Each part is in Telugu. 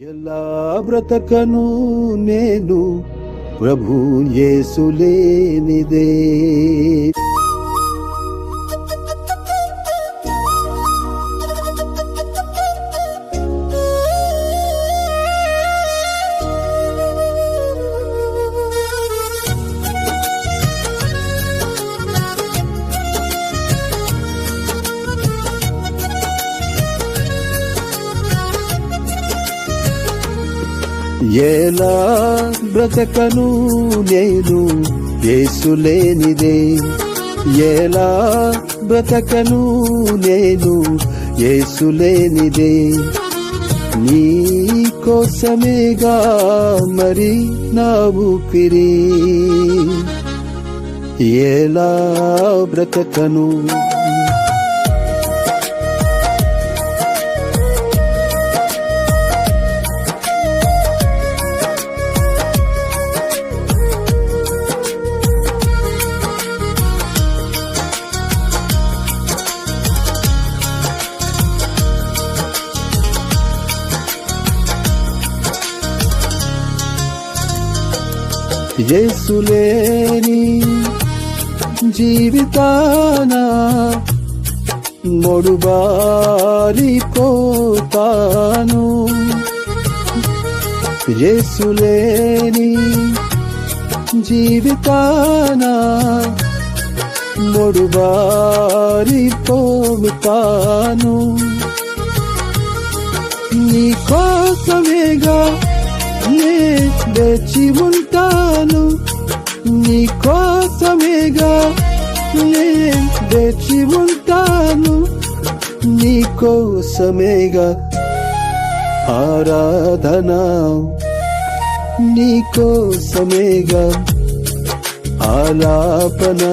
ఎలా బ్రతకను నేను ప్రభు యేసు లేనిదే. ఎలా బ్రతకను నేను యేసు లేనిదే. ఎలా బ్రతకను నేను యేసు లేనిదే. నీ కోసమేగా మరి నా ఊపిరి. ఎలా బ్రతకను యేసు లేని జీవితాన మొడుబారిపోతాను. యేసు లేని జీవితాన మొడుబారిపోతాను. నీ కోసమేగా నే వేచి ఉంటాను. నీ కోసమేగా నే వేచి ఉంటాను. నీ కోసమేగా ఆరాధన. నీ కోసమేగా ఆలాపన.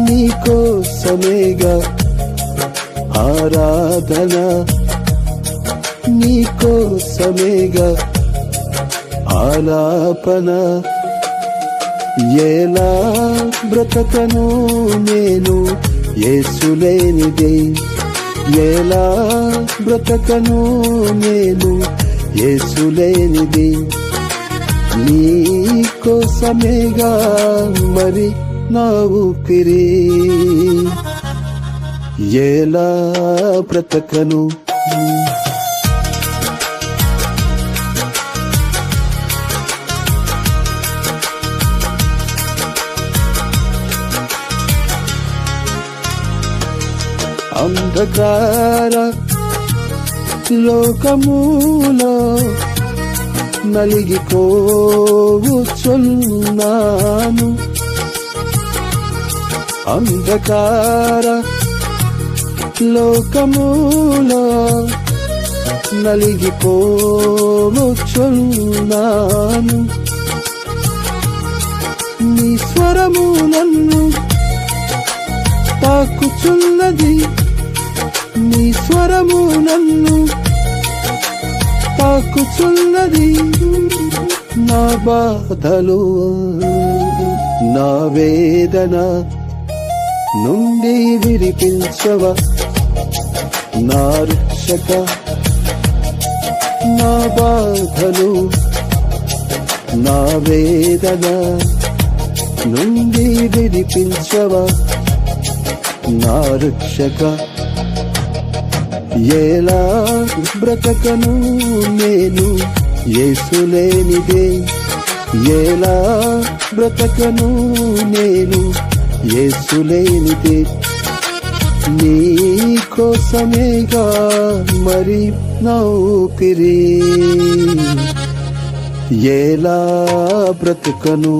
నీ కోసమేగా ఆరాధన. నీ కోసమేగా ఆలాపన. ఎలా బ్రతకను నేను యేసు లేనిదే. ఎలా బ్రతకను నేను యేసు లేనిదే. నీ కోసమేగా మరి నా ఊపిరి. ఎలా బ్రతకను అంధకార లోకములో నలిగిపోవచ్చున్నాను. అంధకార లోకములో నలిగిపోవచ్చున్నాను. నీ స్వరము నన్ను తాకుచున్నది. నీ స్వరము నన్ను తాకుచున్నది. నా బాధలు నా వేదన నుండి విడిపించవా నా రక్షక. నా బాధలు నా వేదన నుండి విడిపించవా నా రక్షక. ఎలా బ్రతకను నేను యేసు లేనిదే. ఎలా బ్రతకను నేను యేసు లేనిదే. నీ కోసమేగా మరి నా ఊపిరి. ఎలా బ్రతకను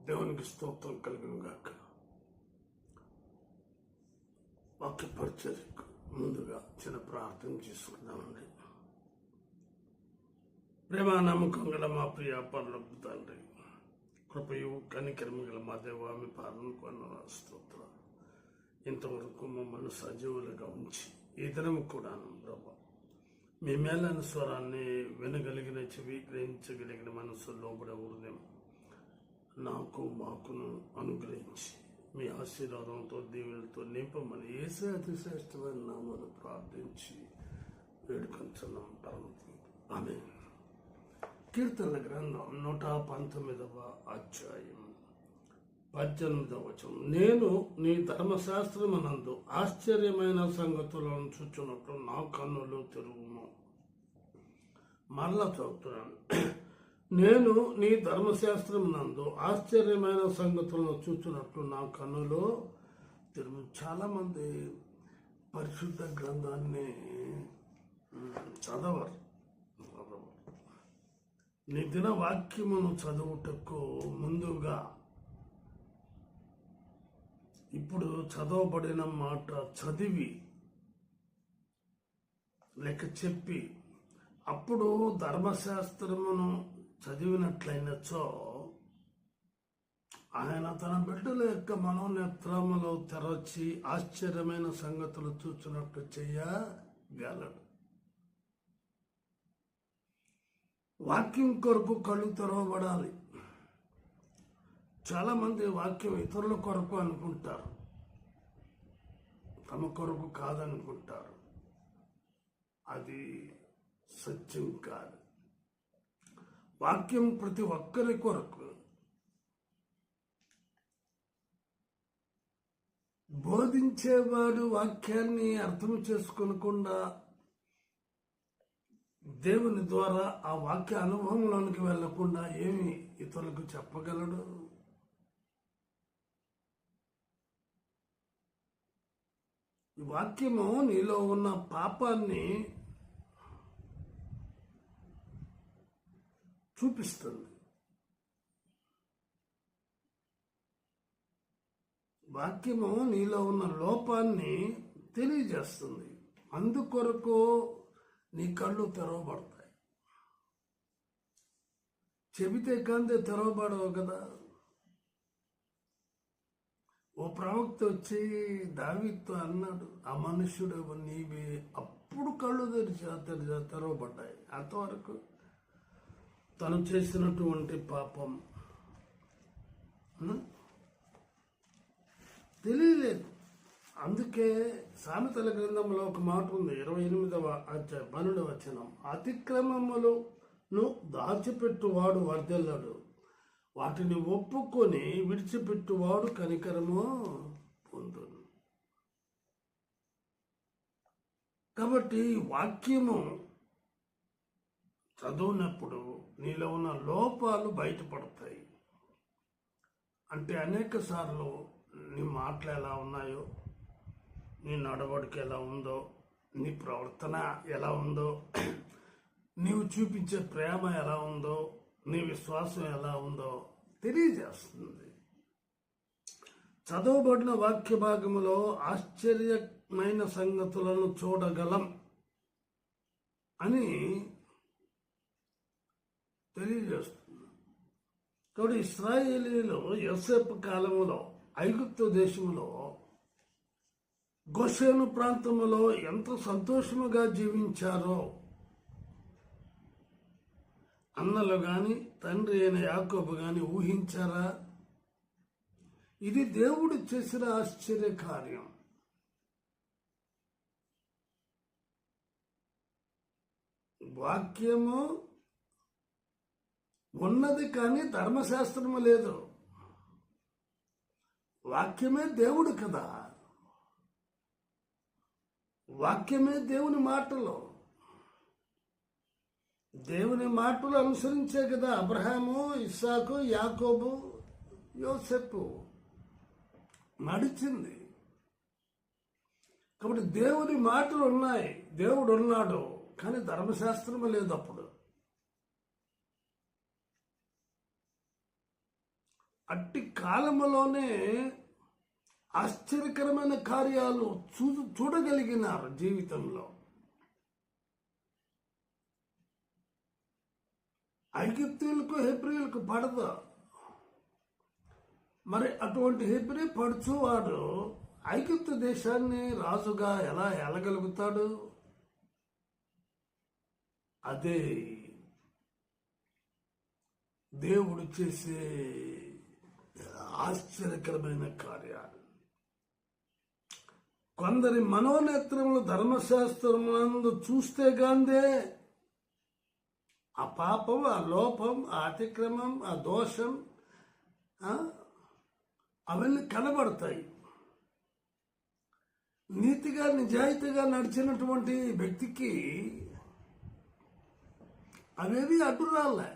దేవునికి స్తోత్రం కలుగును గాక. వాక్య పరిచర్యకు ముందుగా చిన్న ప్రార్థన చేసుకుందామండి. ప్రేమ నమ్మకం గల మా ప్రియ పరలోకపు తండ్రి, కృపయు కనికరము గల మా దేవామి పాలనకు అన్న స్తోత్రం. ఇంతవరకు మమ్మల్ని సజీవులుగా ఉంచి ఈ దినము కూడాను ప్రభా మీ మేలైన స్వరాన్ని వినగలిగిన చెవి, గ్రహించగలిగిన మనసు, లోబడే హృదయం నాకు మాకును అనుగ్రహించి మీ ఆశీర్వాదంతో దీవులతో నింపమని యేసు అతి శ్రేష్టమైన నామములో ప్రార్థించి వేడుకొంచున్నాం పరమతండ్రి. ఆమేన్. కీర్తనల గ్రంథం 119వ అధ్యాయం 18వ వచనం. నేను నీ ధర్మశాస్త్రమునందు ఆశ్చర్యమైన సంగతులను చూచున్నట్లు నా కన్నులు తెరువుము. మరలా చదువుతున్నాను. నేను నీ ధర్మశాస్త్రమునందు ఆశ్చర్యమైన సంగతులను చూచున్నట్లు నా కన్నులో తెరువు. చాలామంది పరిశుద్ధ గ్రంథాన్ని చదవరు. నీ దిన వాక్యమును చదువుటకు ముందుగా ఇప్పుడు చదవబడిన మాట చదివి లేక చెప్పి అప్పుడు ధర్మశాస్త్రమును చదివినట్లయినచో ఆయన తన బిడ్డల యొక్క మనోనేత్రములో తెరచి ఆశ్చర్యమైన సంగతులు చూచినట్టు చెయ్యగలడు. వాక్యం కొరకు కళ్ళు తెరవబడాలి. చాలామంది వాక్యం ఇతరుల కొరకు అనుకుంటారు, తమ కొరకు కాదనుకుంటారు. అది సత్యం కాదు. వాక్యం ప్రతి ఒక్కరి కొరకు. బోధించేవాడు వాక్యాన్ని అర్థం చేసుకోకుండా దేవుని ద్వారా ఆ వాక్య అనుభవంలోనికి వెళ్లకుండా ఏమి ఇతరులకు చెప్పగలడు? ఈ వాక్యము నీలో ఉన్న పాపాన్ని చూపిస్తుంది. వాక్యము నీలో ఉన్న లోపాన్ని తెలియజేస్తుంది. అందుకొరకు నీ కళ్ళు తెరవబడతాయి. చెబితే కందే తెరవబడవు కదా. ఓ ప్రవక్త వచ్చి దావీదుతో అన్నాడు, ఆ మనుష్యుడు నీవే. అప్పుడు కళ్ళు తెరవబడ్డాయి. అంతవరకు తను చేసినటువంటి పాపం తెలియలేదు. అందుకే సామెతల గ్రంథంలో ఒక మాట ఉంది, 28వ అధ్యాయం 12వ వచనం. అతిక్రమములను దాచిపెట్టువాడు వర్ధిల్లడు, వాటిని ఒప్పుకొని విడిచిపెట్టువాడు కనికరము పొందును. కాబట్టి వాక్యము చదువునప్పుడు నీలో ఉన్న లోపాలు బయటపడతాయి. అంటే అనేక సార్లు నీ మాటలు ఎలా ఉన్నాయో, నీ నడవడిక ఎలా ఉందో, నీ ప్రవర్తన ఎలా ఉందో, నీవు చూపించే ప్రేమ ఎలా ఉందో, నీ విశ్వాసం ఎలా ఉందో తెలియజేస్తుంది. చదవబడిన వాక్య భాగములో ఆశ్చర్యమైన సంగతులను చూడగలం అని తెలియజేస్తుంది. కాబట్టి ఇశ్రాయేలీయులు యోసేపు కాలములో ఐగుప్తు దేశంలో గోషేను ప్రాంతంలో ఎంత సంతోషముగా జీవించారో అన్నలు గాని తండ్రి అయిన యాకోబు గాని ఊహించారా? ఇది దేవుడు చేసిన ఆశ్చర్య కార్యం. వాక్యము ఉన్నది కానీ ధర్మశాస్త్రము లేదు. వాక్యమే దేవుడు కదా. వాక్యమే దేవుని మాటలు. దేవుని మాటలు అనుసరించే కదా అబ్రహాము, ఇస్సాకు, యాకోబు, యోసేపు నడిచింది. కాబట్టి దేవుని మాటలు ఉన్నాయి, దేవుడు ఉన్నాడు, కానీ ధర్మశాస్త్రము లేదు. అప్పుడు అట్టి కాలములోనే ఆశ్చర్యకరమైన కార్యాలు చూడగలిగినారు జీవితంలో. ఐగుప్తీయులకు హెబ్రీయులకు పడదు. మరి అటువంటి హెబ్రీ పడుచువాడు ఐగుప్తు దేశాన్ని రాజుగా ఎలా ఏలగలుగుతాడు? అదే దేవుడు చేసే ఆశ్చర్యకరమైన కార్యాలు. కొందరి మనోనేత్రములు ధర్మశాస్త్రమునందు చూస్తే గాందే ఆ పాపం, ఆ లోపం, ఆ అతిక్రమం, ఆ దోషం అవన్నీ కనబడతాయి. నీతిగా నిజాయితీగా నడిచినటువంటి వ్యక్తికి అవేవి అడ్డురాలే.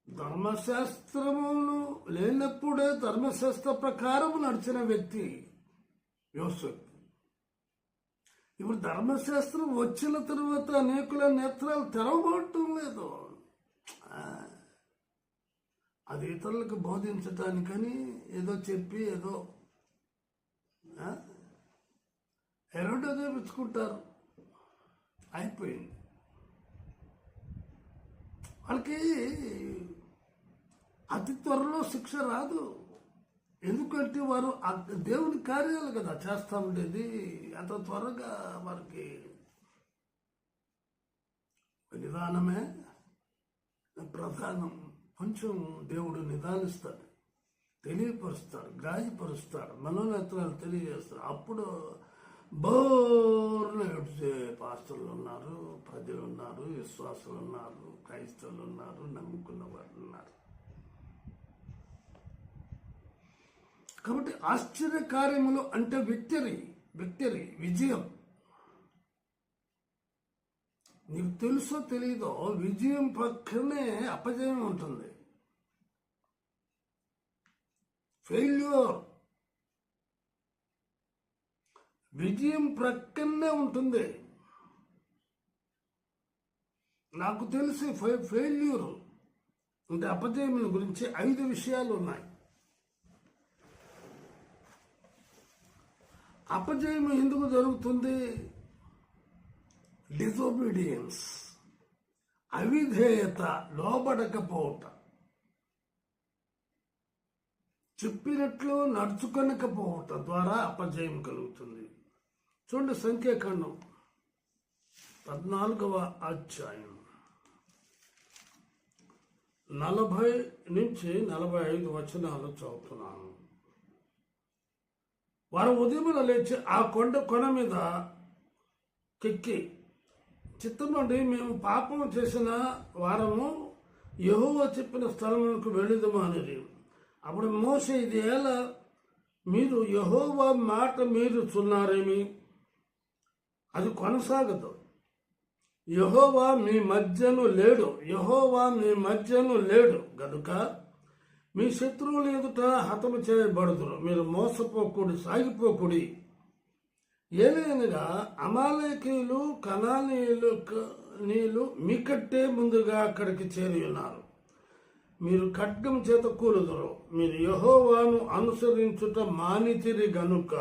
ధర్మశాస్త్రములు లేనప్పుడే ధర్మశాస్త్ర ప్రకారం నడిచిన వ్యక్తి యోసేపు. ఇప్పుడు ధర్మశాస్త్రం వచ్చిన తర్వాత అనేకుల నేత్రాలు తెరవబడటం లేదు. అది ఇతరులకు బోధించటానికని ఏదో చెప్పి ఏదో ఎరడో చూపించుకుంటారు. అయిపోయింది. వాళ్ళకి అతి త్వరలో శిక్ష రాదు. ఎందుకంటే వారు దేవుని కార్యాలు కదా చేస్తూ ఉండేది. అంత త్వరగా వారికి నిదానమే ప్రధానం. కొంచెం దేవుడు నిదానిస్తాడు, తెలియపరుస్తాడు, గాయపరుస్తాడు, మనోనేత్రాలు తెలియజేస్తాడు. అప్పుడు బోర్లు ఏడ్చే పాస్టర్లు ఉన్నారు, ప్రజలు ఉన్నారు, విశ్వాసులు ఉన్నారు, క్రైస్తవులు ఉన్నారు, నమ్ముకున్న వారు ఉన్నారు. కాబట్టి ఆశ్చర్య కార్యములు అంటే విక్టరీ, విజయం. నీకు తెలుసో తెలీదో విజయం పక్కనే అపజయం ఉంటుంది. ఫెయిల్యూర్ విజయం ప్రక్కనే ఉంటుంది. నాకు తెలిసి ఫెయిల్యూర్ అంటే అపజయం గురించి 5 విషయాలు ఉన్నాయి. అపజయం ఎందుకు జరుగుతుంది? డిజోబీడియన్స్, అవిధేయత, లోబడకపోవటం, చెప్పినట్లు నడుచుకొనకపోవటం ద్వారా అపజయం కలుగుతుంది. చూడండి, సంఖ్యాకాండం 14వ అధ్యాయం 40 నుంచి 45 వచనాలు చదువుతున్నాను. వారు ఉదయమున లేచి ఆ కొన మీద కెక్కి చిత్తముండి మేము పాపం చేసిన వారము యెహోవా చెప్పిన స్థలమునకు వెళ్ళుదము అనేది. అప్పుడు మోషే, ఇది ఎలా మీరు యెహోవా మాట మీరుచున్నారేమి? అది కొనసాగదు. యెహోవా మీ మధ్యను లేడు గనుక మీ శత్రువులు ఎదుట హతము చేయబడుదురు. మీరు మోసపోకుడి, సాగిపోకుడి. ఏలైనగా అమాలేకీయులు, కనానీయులు మీకంటే ముందుగా అక్కడికి చేరి ఉన్నారు. మీరు ఖడ్గం చేత కూలుదురు. మీరు యెహోవాను అనుసరించుట మానితిరి గనుక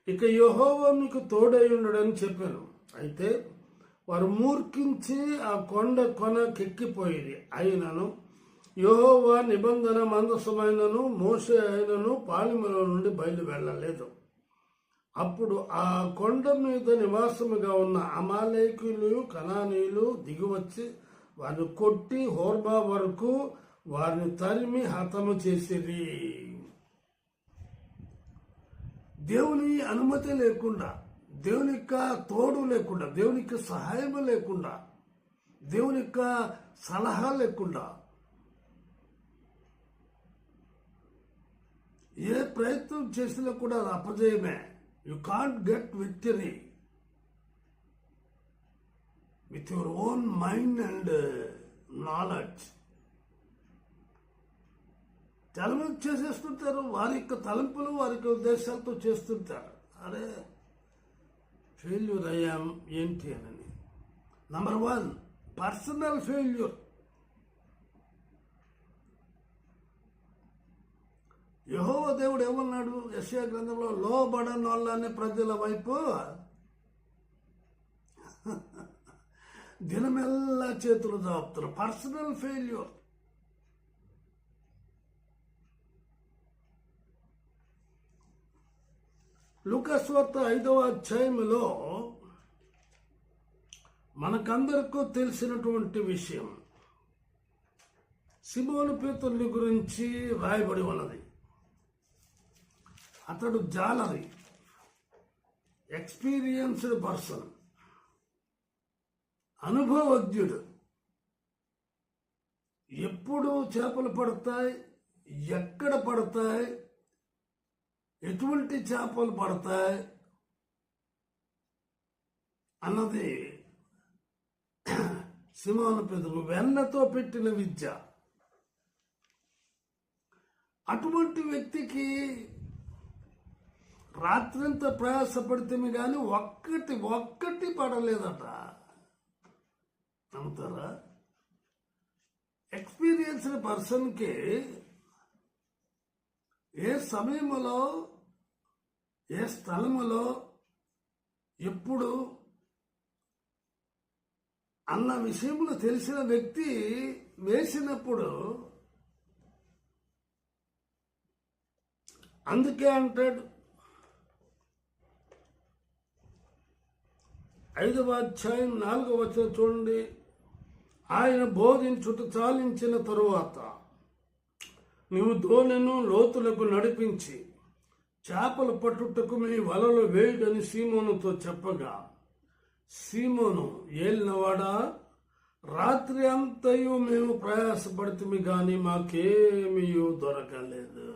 ఇక యెహోవా మీకు తోడై ఉండడని చెప్పాను. అయితే వారు మూర్ఖించి ఆ కొనకెక్కిపోయేది. అయినను యెహోవా నిబంధన మందసమైనను మోషే అయినను పాళెములో నుండి బయలు వెళ్ళలేదు. అప్పుడు ఆ కొండ మీద నివాసముగా ఉన్న అమాలేకీయులు, కనానీయులు దిగివచ్చి వారిని కొట్టి హోర్బా వరకు వారిని తరిమి హతము చేసిరి. దేవుని అనుమతి లేకుండా, దేవుని యొక్క తోడు లేకుండా, దేవుని యొక్క సహాయం లేకుండా, దేవుని యొక్క సలహా లేకుండా ఏ ప్రయత్నం చేసినా కూడా అది అపజయమే. You can't get victory with your own mind and knowledge. చాలా మంది చేసేస్తుంటారు, వారి యొక్క తలంపులు, వారి యొక్క ఉద్దేశాలతో చేస్తుంటారు. అరే ఫెయిల్యూర్ అయ్యాం ఏంటి అని. Number 1 personal failure. యెహోవా దేవుడు ఏమన్నాడు యెషయా గ్రంథంలో? లోబడని వాళ్ళని ప్రజల వైపు దినమెల్లా చేతులు జాపుతారు. Personal failure. లూకాసు వార్త 5వ అధ్యాయంలో మనకందరికీ తెలిసినటువంటి విషయం సిమోను పేతురుని గురించి రాయబడి ఉన్నది. అతడు జాలరి, ఎక్స్పీరియన్స్డ్ పర్సన్, అనుభవజ్ఞుడు. ఎప్పుడు చేపలు పడతాయి, ఎక్కడ పడతాయి, ఎటువంటి చేపలు పడతాయి అన్నది సిమోను పేతురు వెన్నతో పెట్టిన విద్య. అటువంటి వ్యక్తికి రాత్రంతా ప్రయాసపడితే కానీ ఒక్కటి పడలేదట. నమ్ముతారా? ఎక్స్పీరియన్స్డ్ పర్సన్కి ఏ సమయంలో, ఏ స్థలములో, ఎప్పుడు అన్న విషయంలో తెలిసిన వ్యక్తి వేసినప్పుడు, అందుకే అంటాడు 5వ అధ్యాయం 4వ వచనం చూడండి. ఆయన బోధించుట చాలించిన తరువాత నీవు దోణెను లోతులకు నడిపించి చేపలు పట్టుటకు మీ వలలో వేయుడని సీమోనుతో చెప్పగా, సీమోను ఏలినవాడా, రాత్రి అంతయు మేము ప్రయాసపడితే గాని మాకేమీ దొరకలేదు.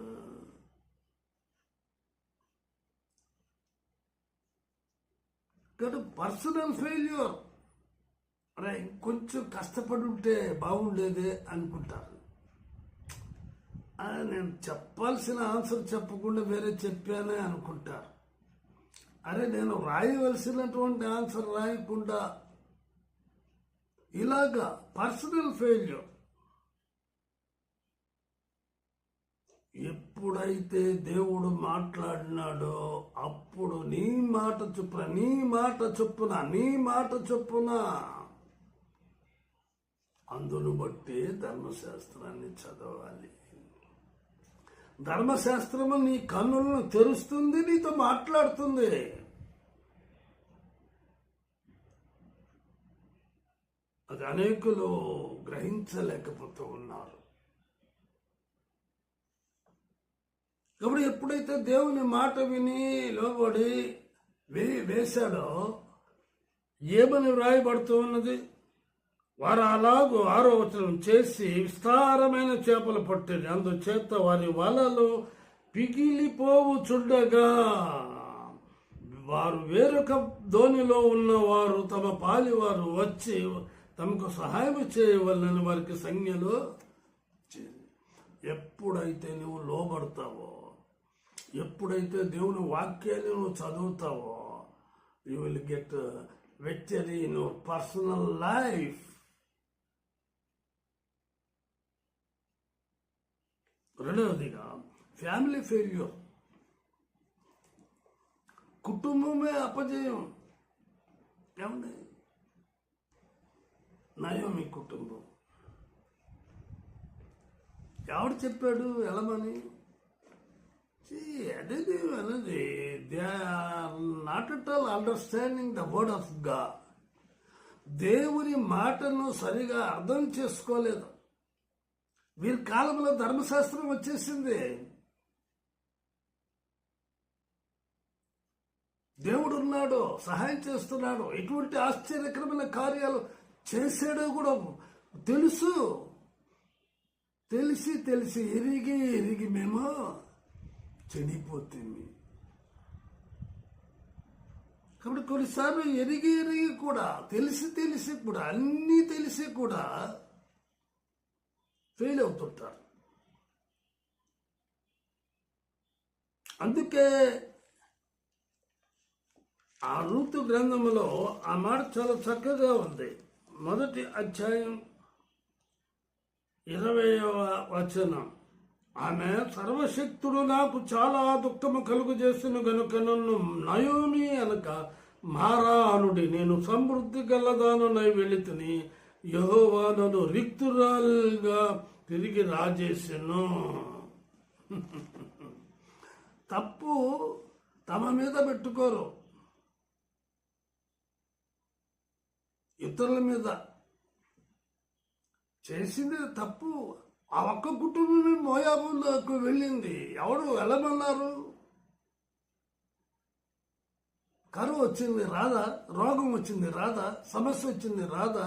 ఇక్కడ పర్సనల్ ఫెయిల్యూర్. అరే ఇంకొంచెం కష్టపడి ఉంటే బాగుండేదే అనుకుంటారు. నేను చెప్పాల్సిన ఆన్సర్ చెప్పకుండా వేరే చెప్పానే అనుకుంటారు. అరే నేను రాయవలసినటువంటి ఆన్సర్ రాయకుండా ఇలాగా పర్సనల్ ఫెయిల్యూర్. ఎప్పుడైతే దేవుడు మాట్లాడినాడో అప్పుడు నీ మాట చొప్పున అందును బట్టి ధర్మశాస్త్రాన్ని చదవాలి. ధర్మశాస్త్రము నీ కన్నులను తెరుస్తుంది, నీతో మాట్లాడుతుంది. అది అనేకులు గ్రహించలేకపోతూ ఉన్నారు. కాబట్టి ఎప్పుడైతే దేవుని మాట విని లోబడి వేశాడో ఏమని వ్రాయబడుతూ ఉన్నది? వారు అలాగూ 6వ వచనం చేసి విస్తారమైన చేపలు పట్టింది, అందుచేత వారి వలలు పిగిలిపోవుచుండగా వారు వేరొక దోణిలో ఉన్నవారు తమ పాలివారు వచ్చి తమకు సహాయం చేయవలనని వారికి సంజ్ఞలు. ఎప్పుడైతే నువ్వు లోబడతావో, ఎప్పుడైతే దేవుని వాక్యాన్ని నువ్వు చదువుతావో, you will get victory in your personal life. రెండవదిగా ఫ్యామిలీ ఫెయిల్యూర్. కుటుంబమే అపజయం. ఏమండి? నయోమి కుటుంబం. ఎవడు చెప్పాడు వెళ్ళమని? అనేది they are not at all understanding the word of God. దేవుని మాటను సరిగా అర్థం చేసుకోలేదు. వీరి కాలంలో ధర్మశాస్త్రం వచ్చేసింది. దేవుడు ఉన్నాడు, సహాయం చేస్తున్నాడు, ఎటువంటి ఆశ్చర్యకరమైన కార్యాలు చేసాడో కూడా తెలుసు. తెలిసి ఎరిగి మేము చెడిపోతుంది. కాబట్టి కొన్నిసార్లు ఎరిగి కూడా తెలిసి కూడా అన్నీ తెలిసి కూడా ఫెయిల్ అవుతుంటారు. అందుకే ఆ రూతు గ్రంథంలో ఆ మాట చాలా చక్కగా ఉంది. 1వ అధ్యాయం 20వ వచనం, ఆమె సర్వశక్తుడు నాకు చాలా దుఃఖము కలుగు చేసిన గనుక నన్ను నయోమి అనక మారా అనుడి, నేను సమృద్ధి గలదానై వెళితిని, యెహోవా నన్ను రిక్తురాలుగా తిరిగి రాజేసెను. తప్పు తమ మీద పెట్టుకోరు, ఇతరుల మీద. చేసింది తప్పు. ఆ ఒక్క కుటుంబమే మోయాబులోకి వెళ్ళింది. ఎవడు వెళ్ళమన్నారు? కరువు వచ్చింది రాదా? రోగం వచ్చింది రాదా? సమస్య వచ్చింది రాదా?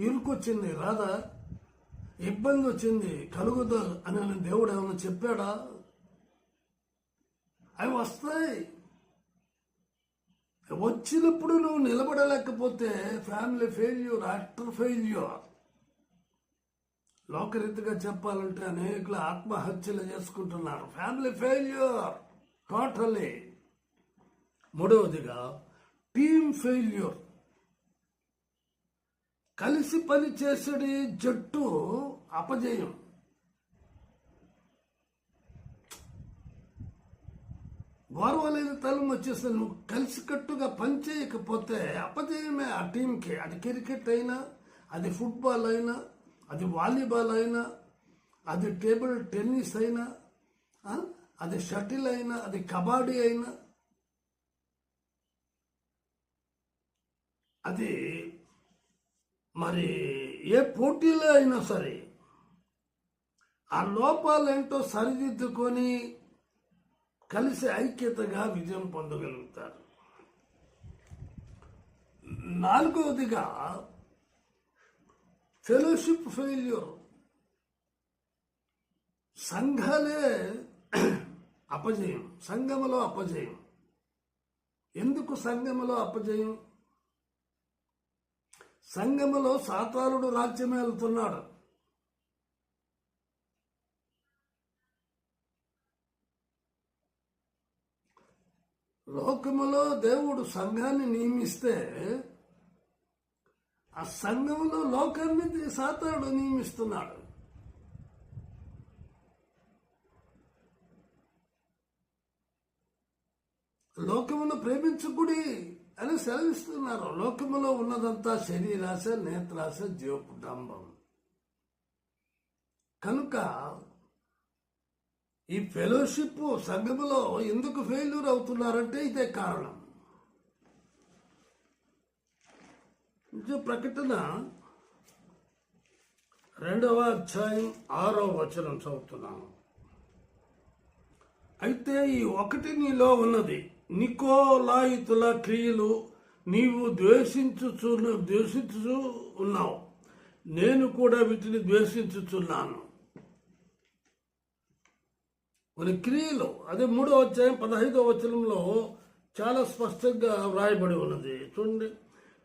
ఇరుకు వచ్చింది రాదా? ఇబ్బంది వచ్చింది కలుగుదా అని దేవుడు ఏమైనా చెప్పాడా? అవి వస్తాయి. వచ్చినప్పుడు నువ్వు నిలబడలేకపోతే ఫ్యామిలీ ఫెయిల్యూర్, ఆఫ్టర్ ఫెయిల్యూర్. లోకరీతిగా చెప్పాలంటే అనేకులు ఆత్మహత్యలు చేసుకుంటున్నారు. Family failure totally. మూడవదిగా టీమ్ ఫెయిల్యూర్. కలిసి పని చేసేది జట్టు అపజయం. గౌరవలేని తలం వచ్చేస్తే నువ్వు కలిసికట్టుగా పని చేయకపోతే అపజయమే ఆ టీంకి. అది క్రికెట్ అయినా, అది ఫుట్బాల్ అయినా, అది వాలీబాల్ అయినా, అది టేబుల్ టెన్నిస్ అయినా, అది షటిల్ అయినా, అది కబడ్డీ అయినా, అది మరి ఏ పోటీలో అయినా సరే ఆ లోపాలేంటో సరిదిద్దుకొని కలిసి ఐక్యతగా విజయం పొందగలుగుతారు. నాలుగవదిగా ఫెలోషిప్ ఫెయిల్యూర్. సంఘాలే అపజయం, సంఘములో అపజయం. ఎందుకు సంఘములో అపజయం? సంఘములో సాతానుడు రాజ్యం వెళ్తున్నాడు. లోకములో దేవుడు సంఘాన్ని నియమిస్తే ఆ సంఘంలో లోకాన్ని సాతానుడు నియమిస్తున్నాడు. లోకమును ప్రేమించుకుడి అని సెలవిస్తున్నారు. లోకములో ఉన్నదంతా శరీరాశ, నేత్రాశ, జీవపుడంబం. కనుక ఈ ఫెలోషిప్ సంఘములో ఎందుకు ఫెయిల్యూర్ అవుతున్నారంటే ఇదే కారణం. ప్రకటన 2వ అధ్యాయం 6వ వచనం చదువుతున్నాను. అయితే ఈ ఒకటి నీలో ఉన్నది, నికోలాయితుల క్రియలు నీవు ద్వేషించు ఉన్నావు, నేను కూడా వీటిని ద్వేషించుచున్నాను. మన క్రియలు, అదే 3వ అధ్యాయం 15వ వచనంలో చాలా స్పష్టంగా వ్రాయబడి ఉన్నది. చూడండి,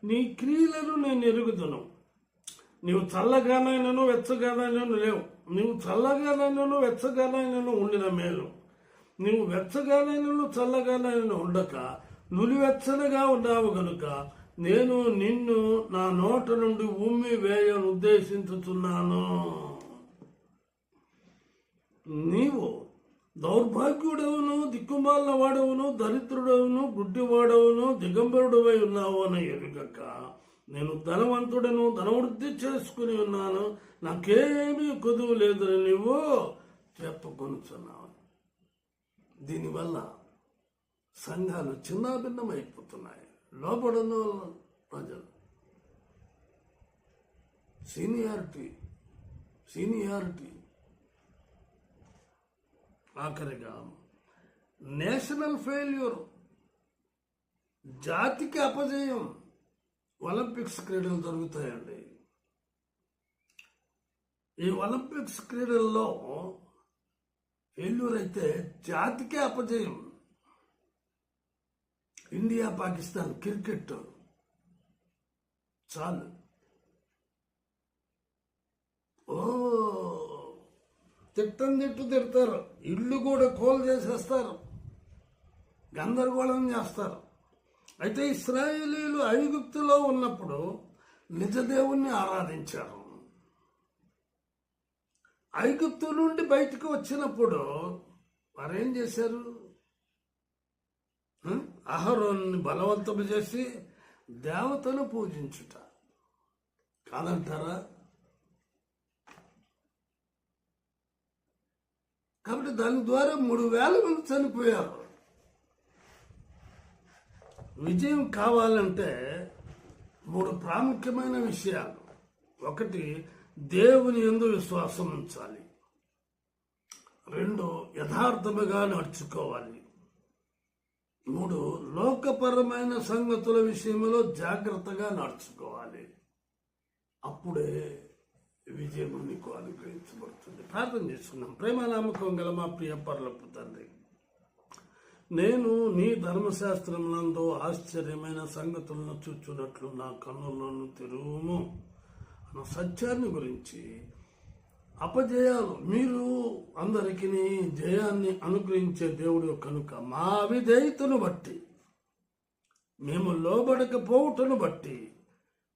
నీ క్రియలను నేను ఎరుగుదును. నీవు చల్లగానైనను వెచ్చగానైనను లేవు. నీవు చల్లగానైనను వెచ్చగానైనను ఉండిన మేలు. నీవు వెచ్చగానైనను చల్లగానైనను ఉండక నులివెచ్చనగా ఉన్నావు గనుక నేను నిన్ను నా నోట నుండి ఉమ్మి వేయను ఉద్దేశించుతున్నాను. నీవు దౌర్భాగ్యుడవును, దిక్కుమాలిన వాడవును, దరిద్రుడవును, గుడ్డివాడవును, దిగంబరుడవై ఉన్నావు అని ఎరుగక నేను ధనవంతుడను, ధనవృద్ధి చేసుకుని ఉన్నాను, నాకేమీ కొదువు లేదని నువ్వు చెప్పుకొనుచున్నావు. దీనివల్ల సంఘాలు చిన్నాభిన్నమైపోతున్నాయి. లోపడను ప్రజలు సీనియారిటీ. ఆఖరిగా నేషనల్ ఫెయిల్యూర్, జాతికి అపజయం. ఒలింపిక్స్ క్రీడలు జరుగుతాయండి. ఈ ఒలింపిక్స్ క్రీడల్లో ఫెయిల్యూర్ అయితే జాతికే అపజయం. ఇండియా పాకిస్తాన్ క్రికెట్ చాలు, తిడతారు, ఇళ్ళు కూడా కోల్ చేసేస్తారు, గందరగోళం చేస్తారు. అయితే ఇశ్రాయేలీలు ఐగుప్తులో ఉన్నప్పుడు నిజదేవుణ్ణి ఆరాధించారు. ఐగుప్తు నుండి బయటకు వచ్చినప్పుడు వారేం చేశారు? అహరోన్ని బలవంతం చేసి దేవతను పూజించుట కాదంటారా? కాబట్టి దాని ద్వారా 3,000 మంది చనిపోయారు. విజయం కావాలంటే 3 ప్రాముఖ్యమైన విషయాలు. 1, దేవుని యందు విశ్వాసం ఉంచాలి. 2, యథార్థముగా నడుచుకోవాలి. 3, లోకపరమైన సంగతుల విషయంలో జాగ్రత్తగా నడుచుకోవాలి. అప్పుడే విజయం నీకు అనుగ్రహించబడుతుంది. ప్రార్థన చేసుకున్నాం. ప్రేమనామకం గల మా ప్రియ పరలోకపు తండ్రి, నేను నీ ధర్మశాస్త్రమునందు ఆశ్చర్యమైన సంగతులను చూచున్నట్లు నా కన్నులను తెరువుము అన్న సత్యాన్ని గురించి, అపజయాలు మీరు అందరికీ జయాన్ని అనుగ్రహించే దేవుడు కనుక మా విధేయతను బట్టి, మేము లోబడకపోవటను బట్టి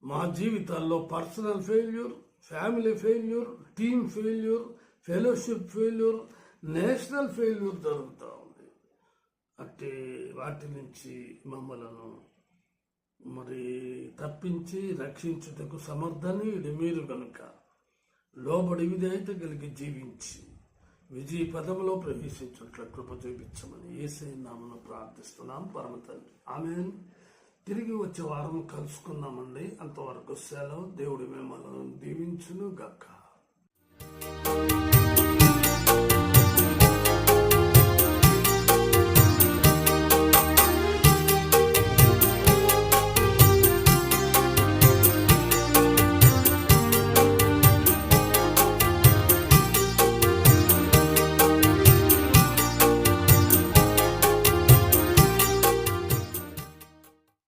మా జీవితాల్లో personal failure, family failure, team failure, fellowship failure, national failure జరుగుతూ ఉంది. అంటే వాటి నుంచి మమ్మలను మరి తప్పించి రక్షించుటకు సమర్థనీయుడు మీరు కనుక లోబడి విధేయత కలిగి జీవించి విజయ పదములో ప్రవేశించుట్ల కృప చూపించమని యేసయ్య నామమున ప్రార్థిస్తున్నాం పరమ తండ్రి. ఆమేన్. తిరిగి వచ్చే వారం కలుసుకుందామండి. అంతవరకు సెలవు. దేవుడు మిమ్మల్ని దీవించును గాక.